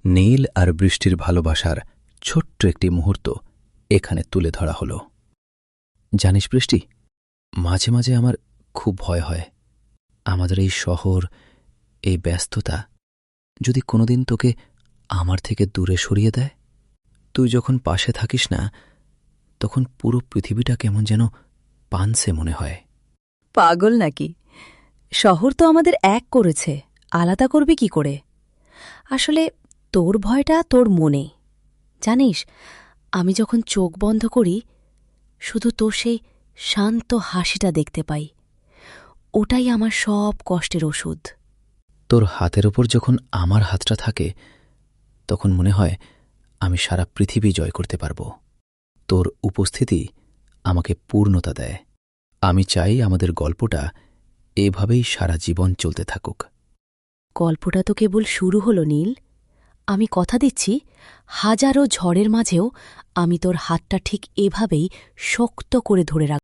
নীল আর বৃষ্টির ভালোবাসার ছোট্ট একটি মুহূর্ত এখানে তুলে ধরা হল। জানিস বৃষ্টি, মাঝে মাঝে আমার খুব ভয় হয় আমাদের এই শহর, এই ব্যস্ততা যদি কোনোদিন তোকে আমার থেকে দূরে সরিয়ে দেয়। তুই যখন পাশে থাকিস না, তখন পুরো পৃথিবীটা কেমন যেন পানসে মনে হয়। পাগল নাকি? শহর তো আমাদের এক করেছে, আলাদা করবে কি করে? আসলে তোর ভয়টা তোর মনে। জানিস, আমি যখন চোখ বন্ধ করি শুধু তোর সেই শান্ত হাসিটা দেখতে পাই। ওটাই আমার সব কষ্টের ওষুধ। তোর হাতের ওপর যখন আমার হাতটা থাকে, তখন মনে হয় আমি সারা পৃথিবী জয় করতে পারব। তোর উপস্থিতি আমাকে পূর্ণতা দেয়। আমি চাই আমাদের গল্পটা এভাবেই সারা জীবন চলতে থাকুক। গল্পটা তো কেবল শুরু হলো নীল। আমি কথা দিচ্ছি, হাজারো ঝড়ের মাঝেও আমি তোর হাতটা ঠিক এভাবেই শক্ত করে ধরে রাখব।